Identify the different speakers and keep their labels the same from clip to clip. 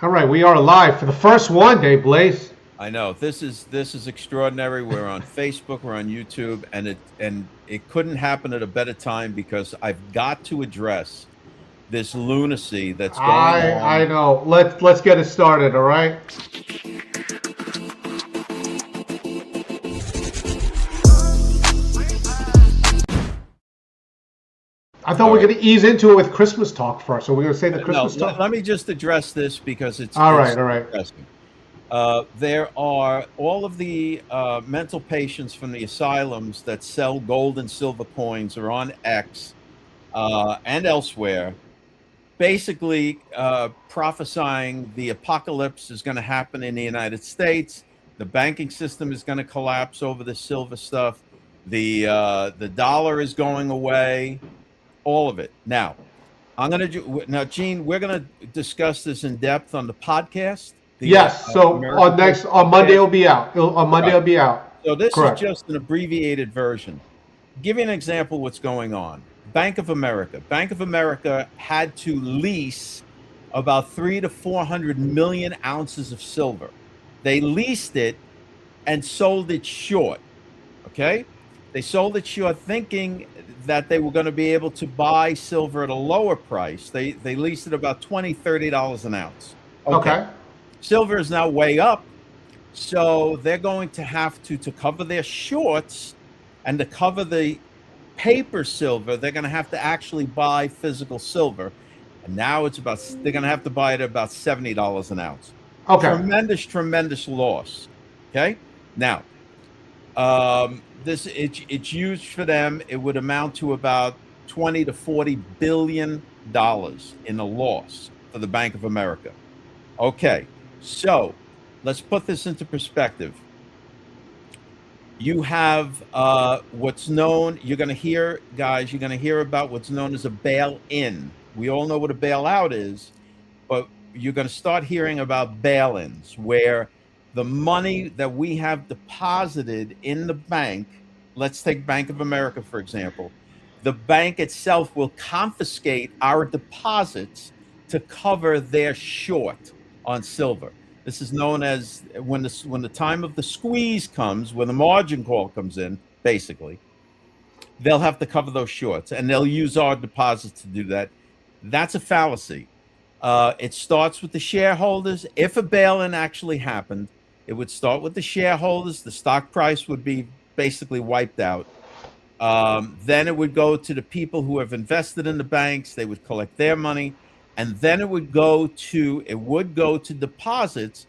Speaker 1: All right, we are live for the first one, Dave Blaze.
Speaker 2: I know this is extraordinary. We're on Facebook, we're on YouTube, and it couldn't happen at a better time because I've got to address this lunacy that's going
Speaker 1: I
Speaker 2: on.
Speaker 1: know. Let's get it started. All right. I thought
Speaker 2: All
Speaker 1: we were
Speaker 2: right,
Speaker 1: gonna ease into it with Christmas talk first. So we're gonna say the
Speaker 2: no,
Speaker 1: Christmas
Speaker 2: let,
Speaker 1: talk.
Speaker 2: let me just address this because it's
Speaker 1: All right.
Speaker 2: it's
Speaker 1: All right.
Speaker 2: interesting. There are all of the mental patients from the asylums that sell gold and silver coins are on X and elsewhere, basically prophesying the apocalypse is going to happen in the United States. The banking system is going to collapse over the silver stuff. The dollar is going away. All of it. Now, Gene. We're going to discuss this in depth on the podcast, the
Speaker 1: Yes. So
Speaker 2: American Post
Speaker 1: on Monday
Speaker 2: podcast.
Speaker 1: it'll be out. On Monday
Speaker 2: Right.
Speaker 1: it'll be out.
Speaker 2: So this is
Speaker 1: Correct.
Speaker 2: just an abbreviated version. Give you an example what's going on. Bank of America. Bank of America had to lease about 300 to 400 million ounces of silver. They leased it and sold it short. Okay? They sold it short thinking that they were going to be able to buy silver at a lower price. They leased it about $20, $30 an ounce. Okay.
Speaker 1: Okay.
Speaker 2: Silver is now way up. So they're going to have to cover their shorts and to cover the paper silver, they're going to have to actually buy physical silver. And now they're going to have to buy it at about $70 an ounce.
Speaker 1: Okay.
Speaker 2: Tremendous loss. Okay. Now, it's used for them. It would amount to about 20 to 40 billion dollars in a loss for the Bank of America. Okay. So let's put this into perspective. You have what's known, you're going to hear, guys, you're going to hear about what's known as a bail-in. We all know what a bailout is, but you're going to start hearing about bail-ins where the money that we have deposited in the bank, let's take Bank of America, for example, the bank itself will confiscate our deposits to cover their short on silver. This is known as when the time of the squeeze comes, when the margin call comes in, basically, they'll have to cover those shorts and they'll use our deposits to do that. That's a fallacy. It starts with the shareholders. If a bail-in actually happened, it would start with the shareholders. The stock price would be basically wiped out. Then it would go to the people who have invested in the banks. They would collect their money. And then it would go to deposits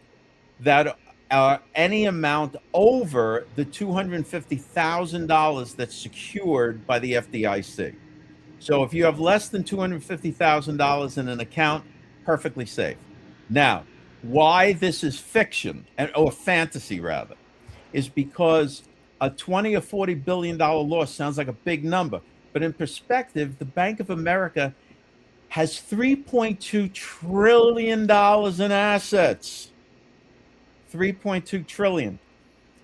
Speaker 2: that are any amount over the $250,000 that's secured by the FDIC. So if you have less than $250,000 in an account, perfectly safe. Now, why this is fiction or fantasy rather, is because a 20 or 40 billion dollar loss sounds like a big number, but in perspective, the Bank of America has $3.2 trillion in assets. 3.2 trillion.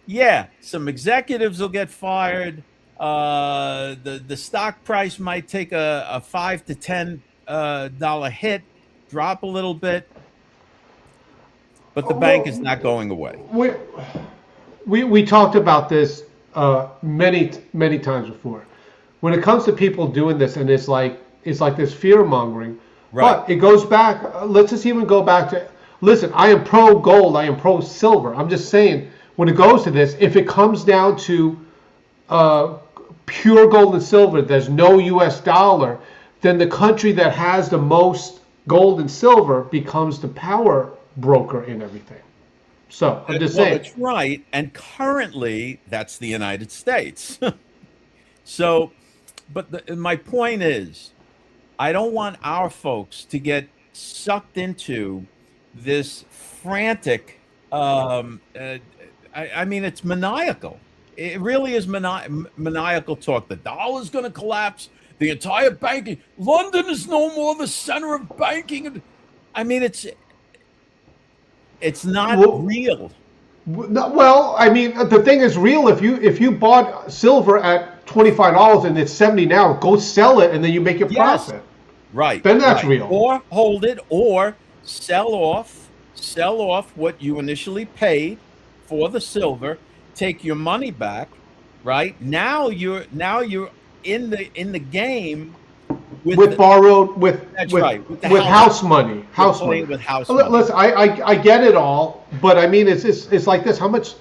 Speaker 2: Yeah, some executives will get fired. The stock price might take a $5 to $10 hit, drop a little bit, but the bank is not going away.
Speaker 1: We we talked about this many times before. When it comes to people doing this, and it's like this fear mongering,
Speaker 2: Right.
Speaker 1: but it goes back. Let's just even go back to. Listen, I am pro gold. I am pro silver. I'm just saying when it goes to this, if it comes down to uh, pure gold and silver, there's no U.S. dollar, then the country that has the most gold and silver becomes the power broker in everything. So I'm just
Speaker 2: Well,
Speaker 1: saying.
Speaker 2: that's right. And currently, that's the United States. So, but my point is, I don't want our folks to get sucked into this frantic. I mean, it's maniacal. It really is maniacal talk. The dollar's going to collapse. The entire banking. London is no more the center of banking. I mean, it's not
Speaker 1: Well,
Speaker 2: real.
Speaker 1: well, I mean, the thing is real. If you bought silver at $25 and it's 70 now, go sell it and then you make your
Speaker 2: Yes.
Speaker 1: profit.
Speaker 2: Right,
Speaker 1: Then that's
Speaker 2: right.
Speaker 1: real.
Speaker 2: Or hold it or sell off sell off what you initially paid for the silver, take your money back, right? Now you're in the game with
Speaker 1: with borrowed
Speaker 2: that's right, with the
Speaker 1: with house money.
Speaker 2: you're
Speaker 1: House money.
Speaker 2: playing with house money.
Speaker 1: Listen, I get it all, but I mean it's like this. How much?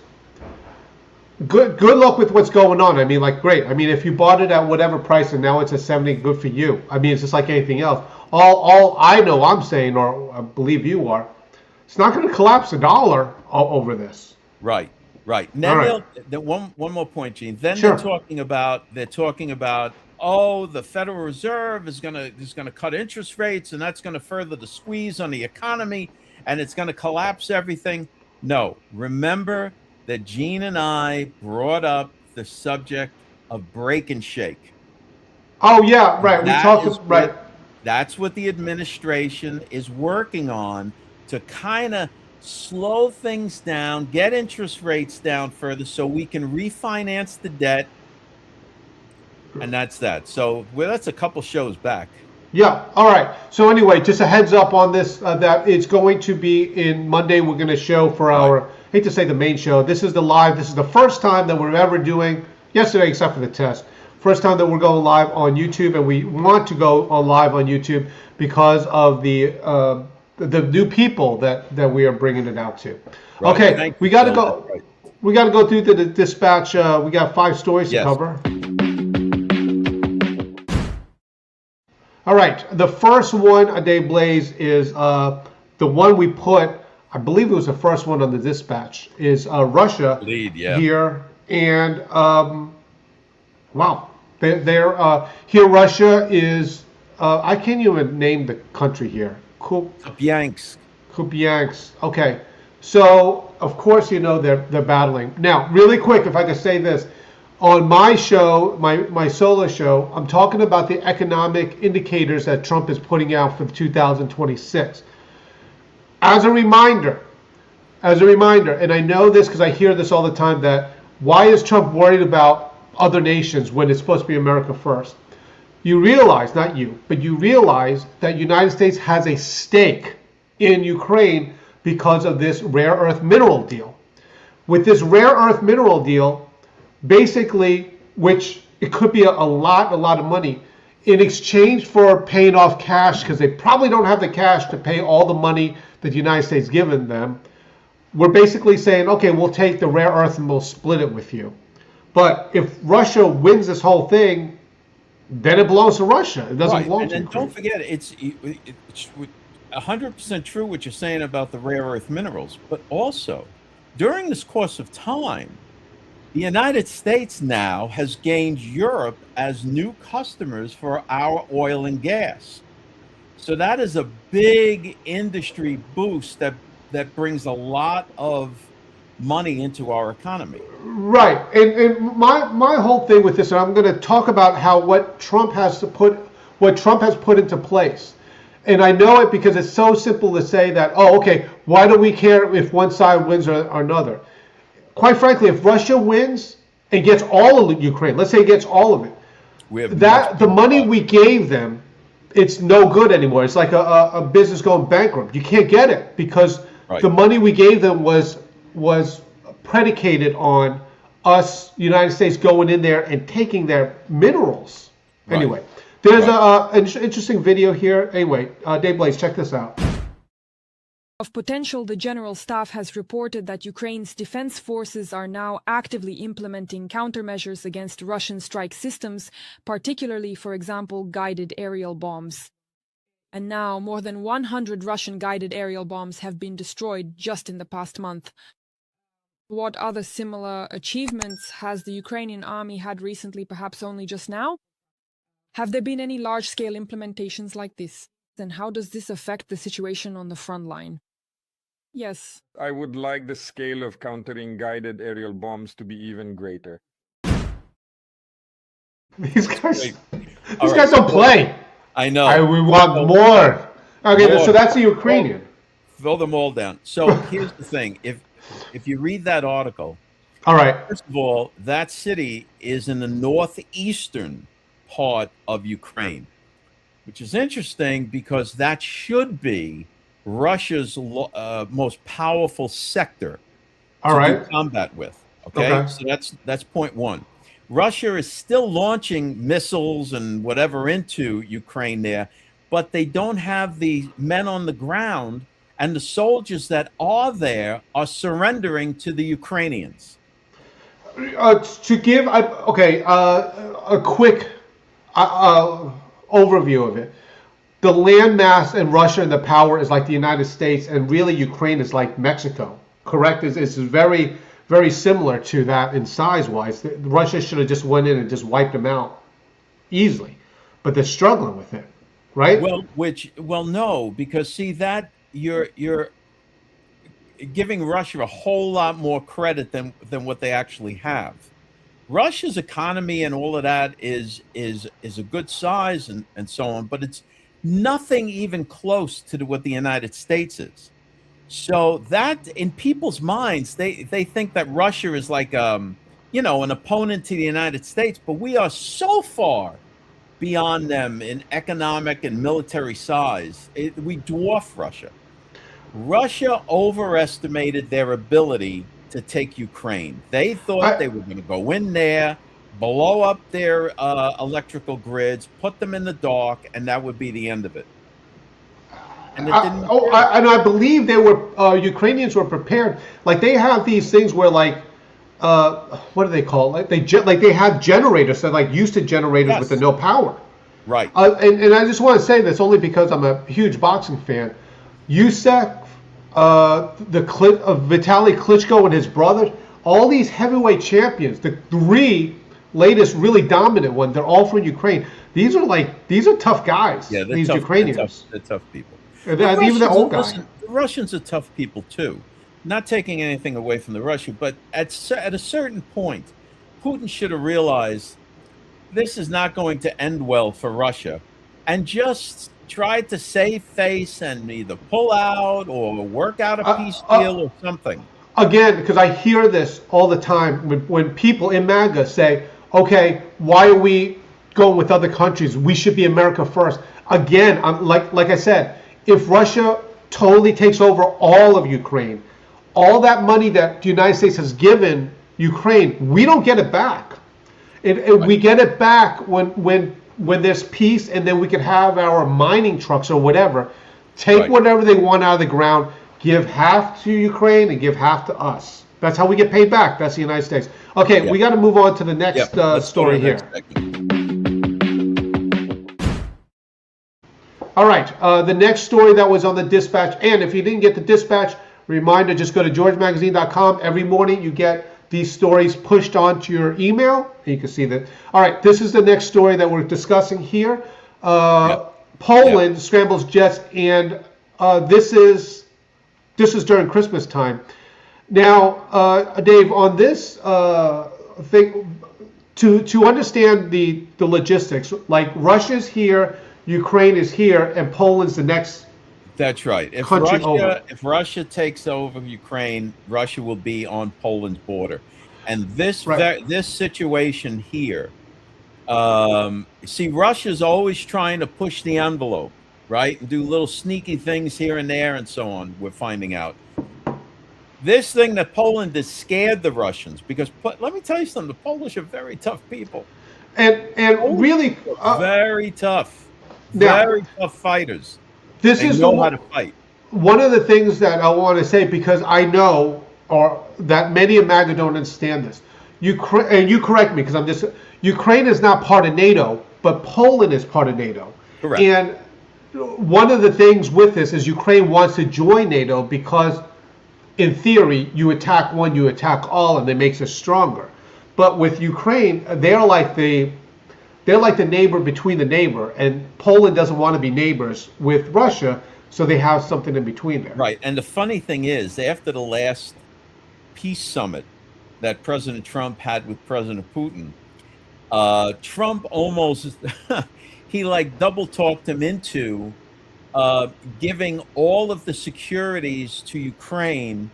Speaker 1: Good luck with what's going on. I mean, like, great. I mean, if you bought it at whatever price and now it's at 70, good for you. I mean, it's just like anything else. All I know, I'm saying, or I believe you are, it's not going to collapse the dollar over this.
Speaker 2: Right, right. And then
Speaker 1: All right.
Speaker 2: one more point, Gene. Then
Speaker 1: Sure.
Speaker 2: they're talking about oh, the Federal Reserve is gonna cut interest rates, and that's gonna further the squeeze on the economy, and it's gonna collapse everything. No, remember that Gene and I brought up the subject of break and shake.
Speaker 1: Oh yeah, right. We
Speaker 2: That
Speaker 1: talked
Speaker 2: is
Speaker 1: right.
Speaker 2: That's what the administration is working on to kind of slow things down, get interest rates down further so we can refinance the debt. And that's that. So that's a couple shows back.
Speaker 1: Yeah. All right. So anyway, just a heads up on this that it's going to be in Monday. We're going to show for our hate to say the main show. This is the live. This is the first time that we're ever doing yesterday, except for the test. First time that we're going live on YouTube, and we want to go on live on YouTube because of the new people that we are bringing it out to.
Speaker 2: Right.
Speaker 1: Okay, we got to go. Right. We got to go through the dispatch. We got 5 stories to cover. All right, the first one, A Day Blaze, is the one we put, I believe it was the first one on the dispatch, is Russia here. And, wow, they're here Russia is, I can't even name the country here.
Speaker 2: Kupyansk.
Speaker 1: Kupyansk, okay. So, of course, you know, they're battling. Now, really quick, if I could say this. On my show, my solo show, I'm talking about the economic indicators that Trump is putting out for 2026. As a reminder, and I know this because I hear this all the time, that why is Trump worried about other nations when it's supposed to be America first? You realize, not you, but you realize that United States has a stake in Ukraine because of this rare earth mineral deal. With this rare earth mineral deal, basically, which it could be a lot of money, in exchange for paying off cash, because they probably don't have the cash to pay all the money that the United States given them, we're basically saying, okay, we'll take the rare earth and we'll split it with you. But if Russia wins this whole thing, then it belongs to Russia. It doesn't belong to Ukraine.
Speaker 2: And don't forget, it's 100% true what you're saying about the rare earth minerals, but also, during this course of time, the United States now has gained Europe as new customers for our oil and gas. So that is a big industry boost that brings a lot of money into our economy.
Speaker 1: Right. And my whole thing with this, and I'm going to talk about what Trump has put into place. And I know it because it's so simple to say that, oh, okay, why do we care if one side wins or another? Quite frankly, if Russia wins and gets all of Ukraine, let's say it gets all of it, the money we gave them, it's no good anymore. It's like a business going bankrupt. You can't get it because the money we gave them was predicated on us, United States, going in there and taking their minerals. Right. Anyway, there's an interesting video here. Anyway, Dave Blaze, check this out.
Speaker 3: Of potential, the General Staff has reported that Ukraine's defense forces are now actively implementing countermeasures against Russian strike systems, particularly, for example, guided aerial bombs. And now, more than 100 Russian guided aerial bombs have been destroyed just in the past month. What other similar achievements has the Ukrainian army had recently, perhaps only just now? Have there been any large-scale implementations like this? And how does this affect the situation on the front line? Yes.
Speaker 4: I would like the scale of countering guided aerial bombs to be even greater.
Speaker 1: These guys don't play.
Speaker 2: I know.
Speaker 1: We want more. Okay, so that's the Ukrainian.
Speaker 2: Throw them all down. So here's the thing. If you read that article,
Speaker 1: all right.
Speaker 2: First of all, that city is in the northeastern part of Ukraine, which is interesting because that should be Russia's most powerful sector
Speaker 1: All
Speaker 2: to do
Speaker 1: right.
Speaker 2: combat with. Okay,
Speaker 1: Okay.
Speaker 2: so that's point one. Russia is still launching missiles and whatever into Ukraine there, but they don't have the men on the ground, and the soldiers that are there are surrendering to the Ukrainians.
Speaker 1: To give a quick overview of it, the land mass in Russia and the power is like the United States, and really Ukraine is like Mexico. Correct? It's very, very similar to that in size-wise. Russia should have just went in and just wiped them out easily, but they're struggling with it, right?
Speaker 2: Well, no, because see that you're giving Russia a whole lot more credit than what they actually have. Russia's economy and all of that is a good size and so on, but it's nothing even close to what the United States is. So that in people's minds, they think that Russia is like an opponent to the United States, but we are so far beyond them in economic and military size. We dwarf Russia. Russia overestimated their ability to take Ukraine. They thought they were going to go in there, blow up their electrical grids, put them in the dark, and that would be the end of it. And it didn't.
Speaker 1: I believe Ukrainians were prepared. Like they have these things where what do they call it? They have generators that used to generators with the no power.
Speaker 2: Right.
Speaker 1: And I just want to say this only because I'm a huge boxing fan. Usyk, Vitaly Klitschko and his brother, all these heavyweight champions, the three latest really dominant ones, they're all from Ukraine. These are tough guys.
Speaker 2: Yeah,
Speaker 1: these
Speaker 2: tough,
Speaker 1: Ukrainians.
Speaker 2: They're tough people.
Speaker 1: Even the old guys.
Speaker 2: The Russians are tough people too. Not taking anything away from the Russians, but at a certain point, Putin should have realized this is not going to end well for Russia, and just tried to save face and either pull out or work out a peace deal or something.
Speaker 1: Again, because I hear this all the time when people in MAGA say, okay, why are we going with other countries? We should be America first. Again, like I said, if Russia totally takes over all of Ukraine, all that money that the United States has given Ukraine, we don't get it back. We get it back when there's peace, and then we can have our mining trucks or whatever take whatever they want out of the ground, give half to Ukraine and give half to us. That's how we get paid back. That's the United States. Okay, we got to move on to the next story here. All right, the next story that was on the dispatch, and if you didn't get the dispatch, reminder, just go to georgemagazine.com. Every morning you get these stories pushed onto your email, and you can see that. All right, this is the next story that we're discussing here. Poland scrambles jets, and this is during Christmas time. Now, Dave, on this thing, to understand the logistics, like Russia's here, Ukraine is here, and Poland's the next.
Speaker 2: That's right. If Russia takes over Ukraine, Russia will be on Poland's border, and this situation here. See, Russia's always trying to push the envelope, right, and do little sneaky things here and there, and so on. We're finding out. This thing that Poland has scared the Russians because let me tell you something. The Polish are very tough people,
Speaker 1: and really
Speaker 2: very tough, very tough fighters.
Speaker 1: They know how to fight. One of the things that I want to say, because I know that many of MAGA don't understand this. Ukraine, and you correct me because Ukraine is not part of NATO, but Poland is part of NATO.
Speaker 2: Correct.
Speaker 1: And one of the things with this is Ukraine wants to join NATO because, in theory, you attack one, you attack all, and it makes us stronger. But with Ukraine, they're like the neighbor between the neighbor, and Poland doesn't want to be neighbors with Russia, so they have something in between there.
Speaker 2: Right, and the funny thing is, after the last peace summit that President Trump had with President Putin, Trump almost, he double talked him into giving all of the securities to Ukraine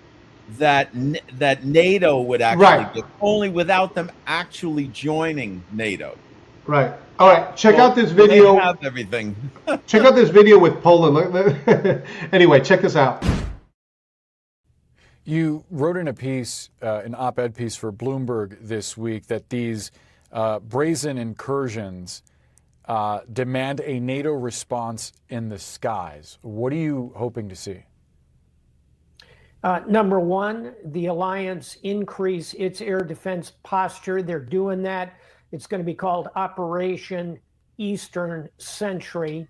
Speaker 2: that NATO would actually give, only without them actually joining NATO.
Speaker 1: Right. All right, check out this
Speaker 2: They
Speaker 1: video.
Speaker 2: have everything.
Speaker 1: Check out this video with Poland. Anyway, check this out.
Speaker 5: You wrote in a piece, an op-ed piece for Bloomberg this week, that these brazen incursions demand a NATO response in the skies. What are you hoping to see?
Speaker 6: Number one, the alliance increase its air defense posture. They're doing that. It's going to be called Operation Eastern Sentry.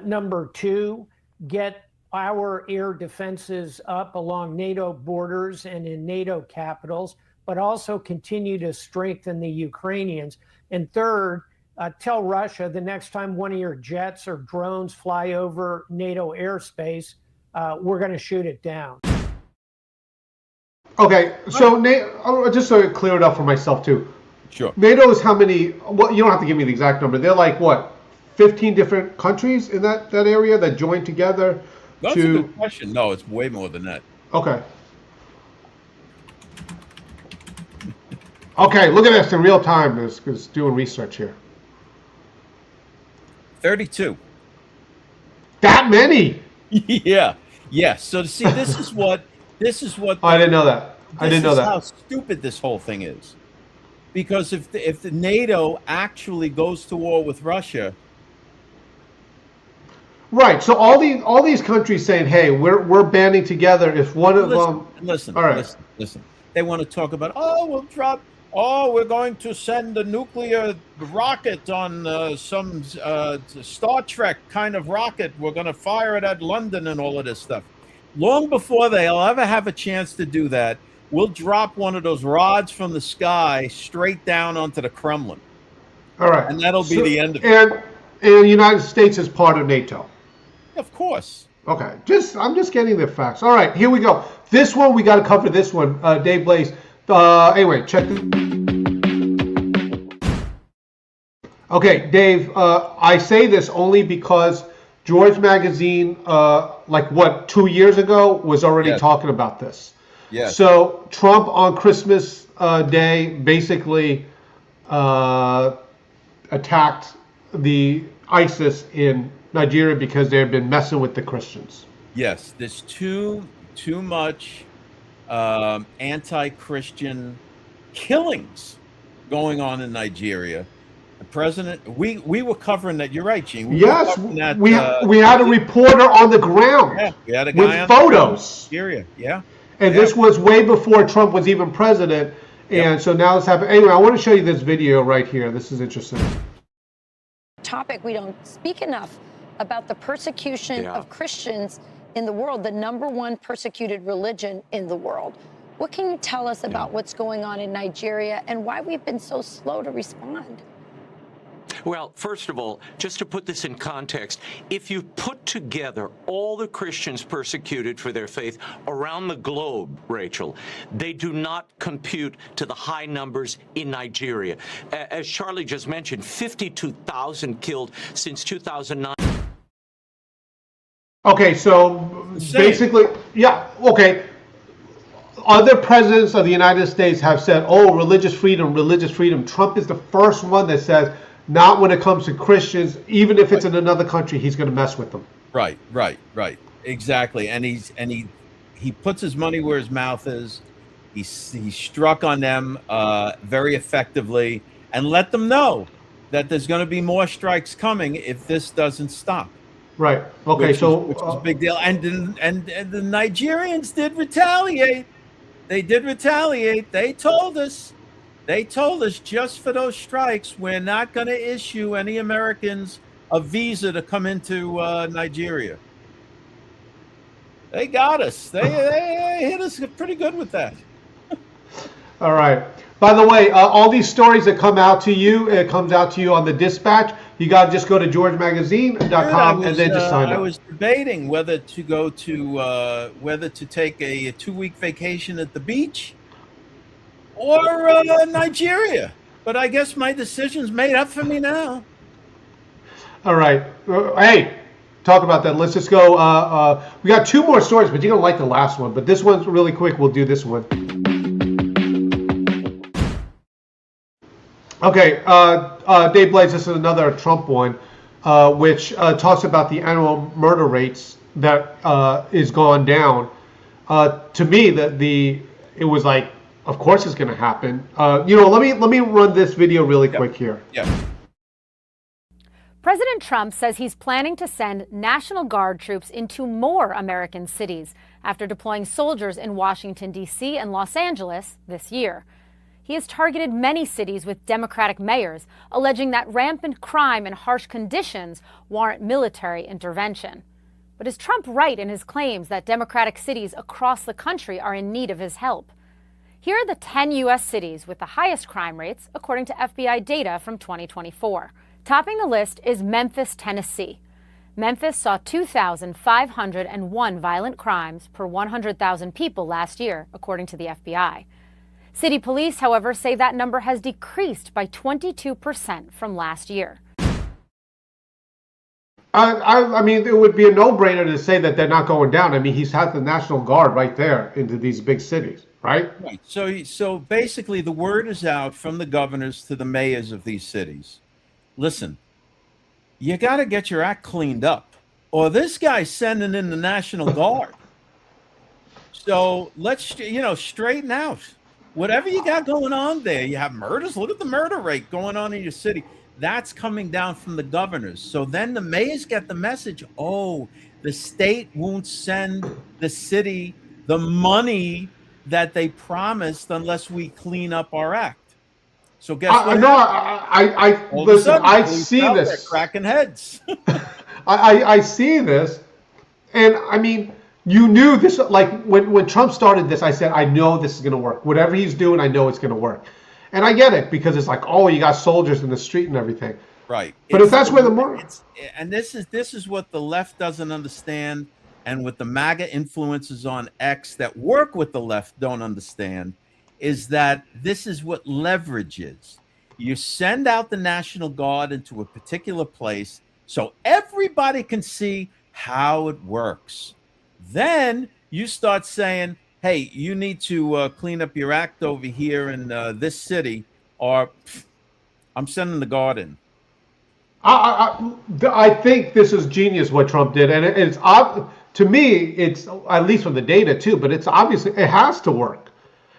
Speaker 6: Number two, get our air defenses up along NATO borders and in NATO capitals, but also continue to strengthen the Ukrainians. And third, tell Russia the next time one of your jets or drones fly over NATO airspace, we're going to shoot it down.
Speaker 1: Okay, so just so I clear it up for myself too.
Speaker 2: Sure.
Speaker 1: NATO is how many? Well, you don't have to give me the exact number. They're like what, 15 different countries in that area that join together.
Speaker 2: That's a good question. No, it's way more than that.
Speaker 1: Okay. Okay, look at this in real time. Is doing research here.
Speaker 2: 32.
Speaker 1: That many?
Speaker 2: Yeah. Yes. So see, this is what.
Speaker 1: Oh, I didn't know that. I didn't know that.
Speaker 2: How stupid this whole thing is. Because if the NATO actually goes to war with Russia.
Speaker 1: Right. So all these countries saying, "Hey, we're banding together." If one of them,
Speaker 2: listen.
Speaker 1: All right.
Speaker 2: Listen. They want to talk about, we're going to send a nuclear rocket on some Star Trek kind of rocket. We're going to fire it at London and all of this stuff. Long before they'll ever have a chance to do that, we'll drop one of those rods from the sky straight down onto the Kremlin.
Speaker 1: All right.
Speaker 2: And that'll be the end of it.
Speaker 1: And the United States is part of NATO.
Speaker 2: Of course.
Speaker 1: Okay. I'm just getting the facts. All right, here we go. This one, we got to cover this one. Dave Blaze. Anyway, check this. Okay, Dave, I say this only because George Magazine, 2 years ago, was already talking about this.
Speaker 2: Yes.
Speaker 1: So Trump on Christmas Day basically attacked the ISIS in Nigeria because they had been messing with the Christians.
Speaker 2: Yes, there's too much anti-Christian killings going on in Nigeria. The president, we were covering that. You're right, Gene.
Speaker 1: We had a reporter on the ground.
Speaker 2: Yeah, we had a guy
Speaker 1: with photos.
Speaker 2: Nigeria, yeah.
Speaker 1: And this was way before Trump was even president. And so now it's happening. Anyway, I want to show you this video right here. This is interesting.
Speaker 7: Topic we don't speak enough about the persecution of Christians in the world, the number one persecuted religion in the world. What can you tell us about what's going on in Nigeria and why we've been so slow to respond?
Speaker 8: Well, first of all, just to put this in context, if you put together all the Christians persecuted for their faith around the globe, Rachel, they do not compute to the high numbers in Nigeria. As Charlie just mentioned, 52,000 killed since 2009.
Speaker 1: Okay, so basically, okay. Other presidents of the United States have said, oh, religious freedom, religious freedom. Trump is the first one that says, not when it comes to Christians, even if it's in another country, he's going to mess with them.
Speaker 2: Right. Exactly. And he puts his money where his mouth is. He struck on them very effectively and let them know that there's going to be more strikes coming if this doesn't stop.
Speaker 1: Right. Okay.
Speaker 2: Which is a big deal. And the Nigerians did retaliate. They did retaliate. They told us just for those strikes, we're not going to issue any Americans a visa to come into Nigeria. They got us. They hit us pretty good with that.
Speaker 1: All right. By the way, all these stories that come out to you, it comes out to you on the Dispatch. You got to just go to georgemagazine.com and then just sign up.
Speaker 2: I was debating whether to go to whether to take a 2-week vacation at the beach or Nigeria. But I guess my decision's made up for me now.
Speaker 1: All right. Hey, talk about that. Let's just go. We got 2 more stories, but you don't like the last one. But this one's really quick. We'll do this one. Okay, Dave Blaze, this is another Trump one, which talks about the annual murder rates that is gone down. To me, it was like, of course it's going to happen. Let me run this video really quick here.
Speaker 2: Yeah.
Speaker 9: President Trump says he's planning to send National Guard troops into more American cities after deploying soldiers in Washington, D.C. and Los Angeles this year. He has targeted many cities with Democratic mayors, alleging that rampant crime and harsh conditions warrant military intervention. But is Trump right in his claims that Democratic cities across the country are in need of his help? Here are the 10 U.S. cities with the highest crime rates, according to FBI data from 2024. Topping the list is Memphis, Tennessee. Memphis saw 2,501 violent crimes per 100,000 people last year, according to the FBI. City police, however, say that number has decreased by 22% from last year.
Speaker 1: I mean, it would be a no-brainer to say that they're not going down. I mean, he's had the National Guard right there into these big cities, right?
Speaker 2: Right. So basically, the word is out from the governors to the mayors of these cities. Listen, you got to get your act cleaned up, or this guy's sending in the National Guard. So let's, straighten out whatever you got going on there. You have murders. Look at the murder rate going on in your city. That's coming down from the governors. So then the mayors get the message. Oh, the state won't send the city the money that they promised unless we clean up our act. So guess what?
Speaker 1: No, I listen. I see this
Speaker 2: cracking heads.
Speaker 1: I see this, and I mean, you knew this. Like when Trump started this, I said, I know this is going to work. Whatever he's doing, I know it's going to work. And I get it because it's like, oh, you got soldiers in the street and everything.
Speaker 2: Right.
Speaker 1: But if that's where the more,
Speaker 2: and this is what the left doesn't understand, and what the MAGA influencers on X that work with the left don't understand. Is that this is what leverage is. You send out the National Guard into a particular place so everybody can see how it works. Then you start saying, hey, you need to clean up your act over here in this city, or I'm sending the Guard in.
Speaker 1: I think this is genius what Trump did. And it's to me, it's at least from the data too, but it's obviously, it has to work.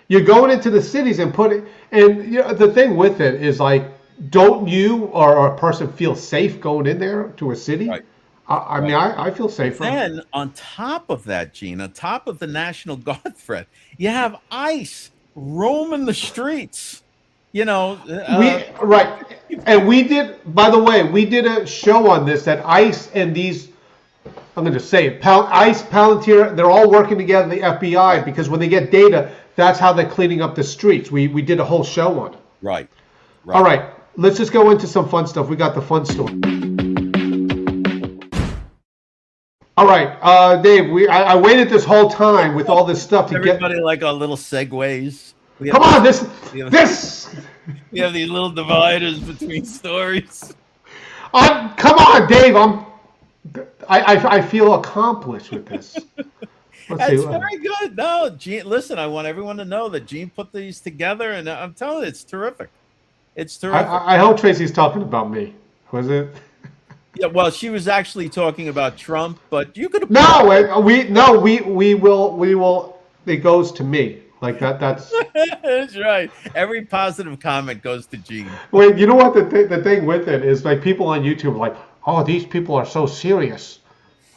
Speaker 1: You're going into the cities and the thing with it is like, don't you or a person feel safe going in there to a city?
Speaker 2: Right.
Speaker 1: I mean, I feel safer.
Speaker 2: Then on top of that, Gene, on top of the National Guard threat, you have ICE roaming the streets.
Speaker 1: Right. And we did, by the way, we did a show on this that ICE and these, I'm going to say it, ICE, Palantir, they're all working together, the FBI, because when they get data, that's how they're cleaning up the streets. We did a whole show on it.
Speaker 2: Right.
Speaker 1: All right. Let's just go into some fun stuff. We got the fun story. All right, Dave. I waited this whole time with all this stuff to
Speaker 2: Everybody like our little segues.
Speaker 1: Come on, this.
Speaker 2: We have these little dividers between stories.
Speaker 1: Come on, Dave. I feel accomplished with this.
Speaker 2: That's very good. No, Gene, listen, I want everyone to know that Gene put these together, and I'm telling you, it's terrific. It's terrific.
Speaker 1: I hope Tracy's talking about me. Was it?
Speaker 2: Yeah, well, she was actually talking about Trump, but you could.
Speaker 1: We will. It goes to me like that. That's.
Speaker 2: That's right. Every positive comment goes to Gene.
Speaker 1: Wait, you know what the thing with it is? Like people on YouTube are like, oh, these people are so serious.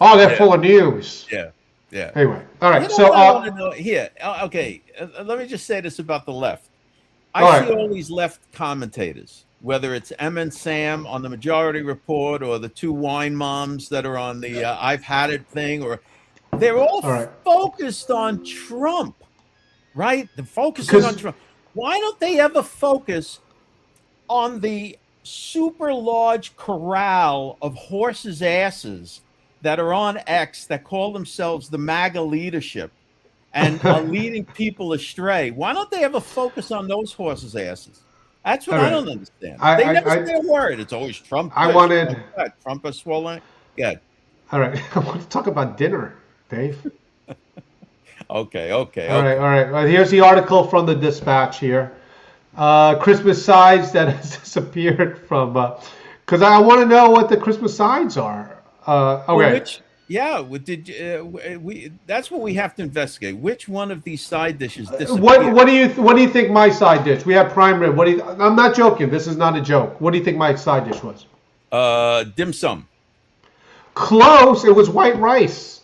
Speaker 1: Oh, they're full of news.
Speaker 2: Yeah. Yeah.
Speaker 1: Anyway, all right.
Speaker 2: So I want to know here. Okay, let me just say this about the left. I see all these left commentators, whether it's Em and Sam on the Majority Report or the two wine moms that are on the I've Had It thing, or they're all focused on Trump, right? They're focusing on Trump. Why don't they ever focus on the super large corral of horses' asses that are on X that call themselves the MAGA leadership and are leading people astray? Why don't they ever focus on those horses' asses? That's what I don't understand. They never say a word. It's always Trump. Trump is swollen. Good.
Speaker 1: All right. I want to talk about dinner, Dave.
Speaker 2: Okay.
Speaker 1: All right. Well, here's the article from the Dispatch here. Christmas sides that has disappeared from, because I want to know what the Christmas sides are. Okay.
Speaker 2: That's what we have to investigate. Which one of these side dishes disappeared?
Speaker 1: What do you think my side dish? We have prime rib. I'm not joking. This is not a joke. What do you think my side dish was?
Speaker 2: Dim sum.
Speaker 1: Close. It was white rice.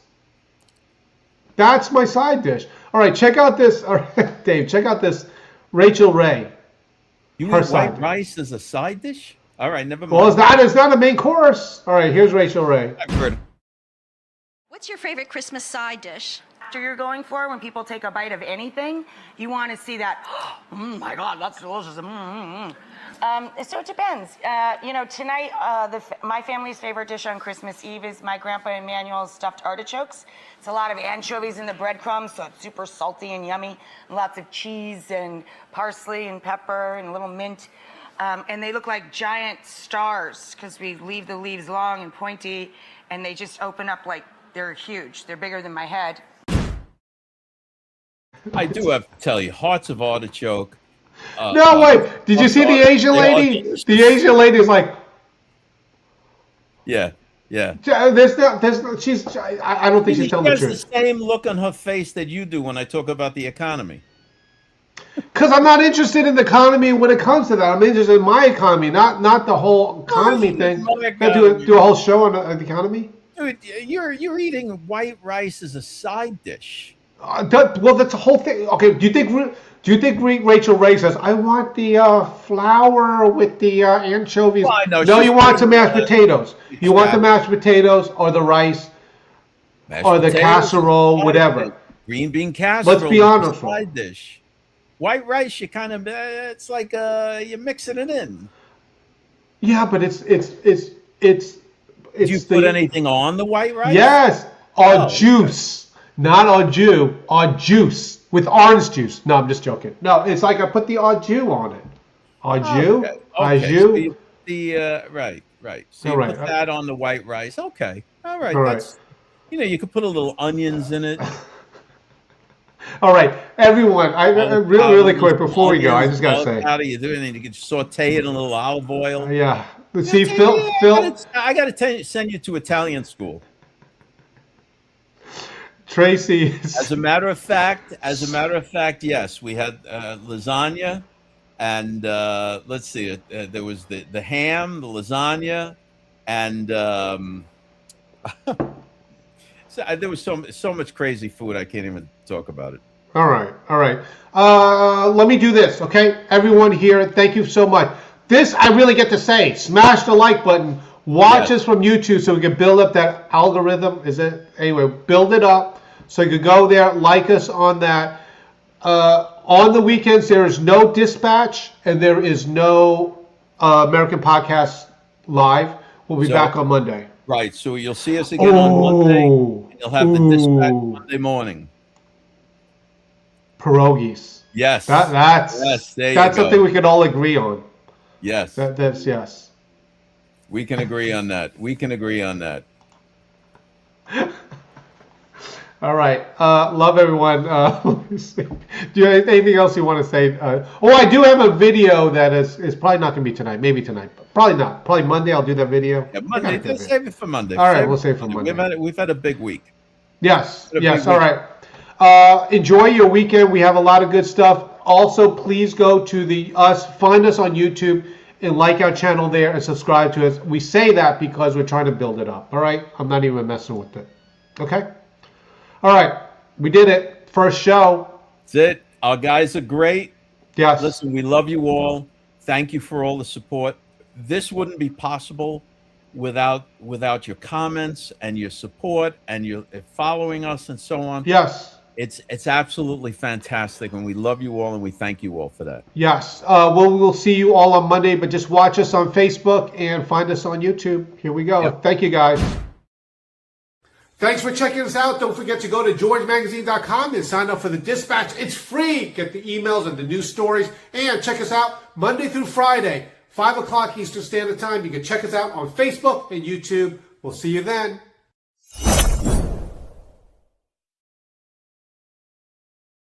Speaker 1: That's my side dish. All right, check out this. All right, Dave, check out this. Rachel Ray.
Speaker 2: You mean white rice as a side dish? All right, never mind.
Speaker 1: Well, it's not a main course. All right, here's Rachel Ray.
Speaker 2: I've heard.
Speaker 10: What's your favorite Christmas side dish?
Speaker 11: You're going for when people take a bite of anything, you want to see that. Oh my God, that's delicious. So it depends. Tonight, my family's favorite dish on Christmas Eve is my grandpa Emmanuel's stuffed artichokes. It's a lot of anchovies in the breadcrumbs, so it's super salty and yummy. And lots of cheese and parsley and pepper and a little mint. And they look like giant stars because we leave the leaves long and pointy, and they just open up like they're huge. They're bigger than my head.
Speaker 2: I do have to tell you, hearts of artichoke.
Speaker 1: No, wait. Did you see the Asian lady? The Asian lady is like.
Speaker 2: Yeah.
Speaker 1: There's no. She's. I don't think she's telling the truth.
Speaker 2: She has the same look on her face that you do when I talk about the economy.
Speaker 1: Because I'm not interested in the economy when it comes to that. I'm interested in my economy, not the whole economy thing. Do a whole show on the economy.
Speaker 2: Dude, you're eating white rice as a side dish.
Speaker 1: Well, that's the whole thing. Okay, do you think Rachel Ray says, I want the flour with the anchovies?
Speaker 2: Well,
Speaker 1: no, you want some mashed potatoes. You want the mashed potatoes or the rice or the casserole, whatever.
Speaker 2: Green bean casserole.
Speaker 1: Let's be honest.
Speaker 2: Side dish. White rice, you kind of it's like you're mixing it in.
Speaker 1: Yeah, but it's.
Speaker 2: Do you put anything on the white rice?
Speaker 1: Yes, juice. Not au jus, au juice with orange juice. No, I'm just joking. No, it's like I put the au jus on it. Au jus, au jus.
Speaker 2: Right. So you put that on the white rice. Okay, all right. That's you could put a little onions in it.
Speaker 1: All right, everyone. Really quick before we go, I just gotta say.
Speaker 2: How do you do it? You can saute it in a little olive oil.
Speaker 1: Yeah. Let's see, Phil.
Speaker 2: I gotta send you to Italian school.
Speaker 1: Tracy.
Speaker 2: As a matter of fact, yes, we had lasagna, and let's see, there was the ham, the lasagna, and so there was so much crazy food I can't even talk about it.
Speaker 1: All right. Let me do this, okay? Everyone here, thank you so much. This I really get to say. Smash the like button. Watch us from YouTube so we can build up that algorithm. Anyway, build it up so you can go there, like us on that. On the weekends, there is no dispatch and there is no American Podcast Live. We'll be back on Monday.
Speaker 2: Right. So you'll see us again on Monday. And you'll have the dispatch Monday morning.
Speaker 1: Pierogies.
Speaker 2: Yes.
Speaker 1: That's something we can all agree on.
Speaker 2: Yes.
Speaker 1: That's yes.
Speaker 2: We can agree on that.
Speaker 1: All right. Love everyone. Do you have anything else you want to say? I do have a video that is probably not going to be tonight. Maybe tonight. But probably not. Probably Monday I'll do that video.
Speaker 2: Yeah, Monday. Let's save it for Monday.
Speaker 1: All right. We'll save it for Monday.
Speaker 2: We've had a big week.
Speaker 1: Yes. All right. Enjoy your weekend. We have a lot of good stuff. Also, please go to find us on YouTube and like our channel there and subscribe to us. We say that because we're trying to build it up. All right. I'm not even messing with it. Okay. All right. We did it. First show.
Speaker 2: That's it. Our guys are great.
Speaker 1: Yes.
Speaker 2: Listen, we love you all. Thank you for all the support. This wouldn't be possible without your comments and your support and your following us and so on.
Speaker 1: Yes.
Speaker 2: It's absolutely fantastic, and we love you all, and we thank you all for that.
Speaker 1: Yes. We'll see you all on Monday, but just watch us on Facebook and find us on YouTube. Here we go. Yep. Thank you, guys. Thanks for checking us out. Don't forget to go to georgemagazine.com and sign up for the Dispatch. It's free. Get the emails and the news stories. And check us out Monday through Friday, 5 o'clock Eastern Standard Time. You can check us out on Facebook and YouTube. We'll see you then.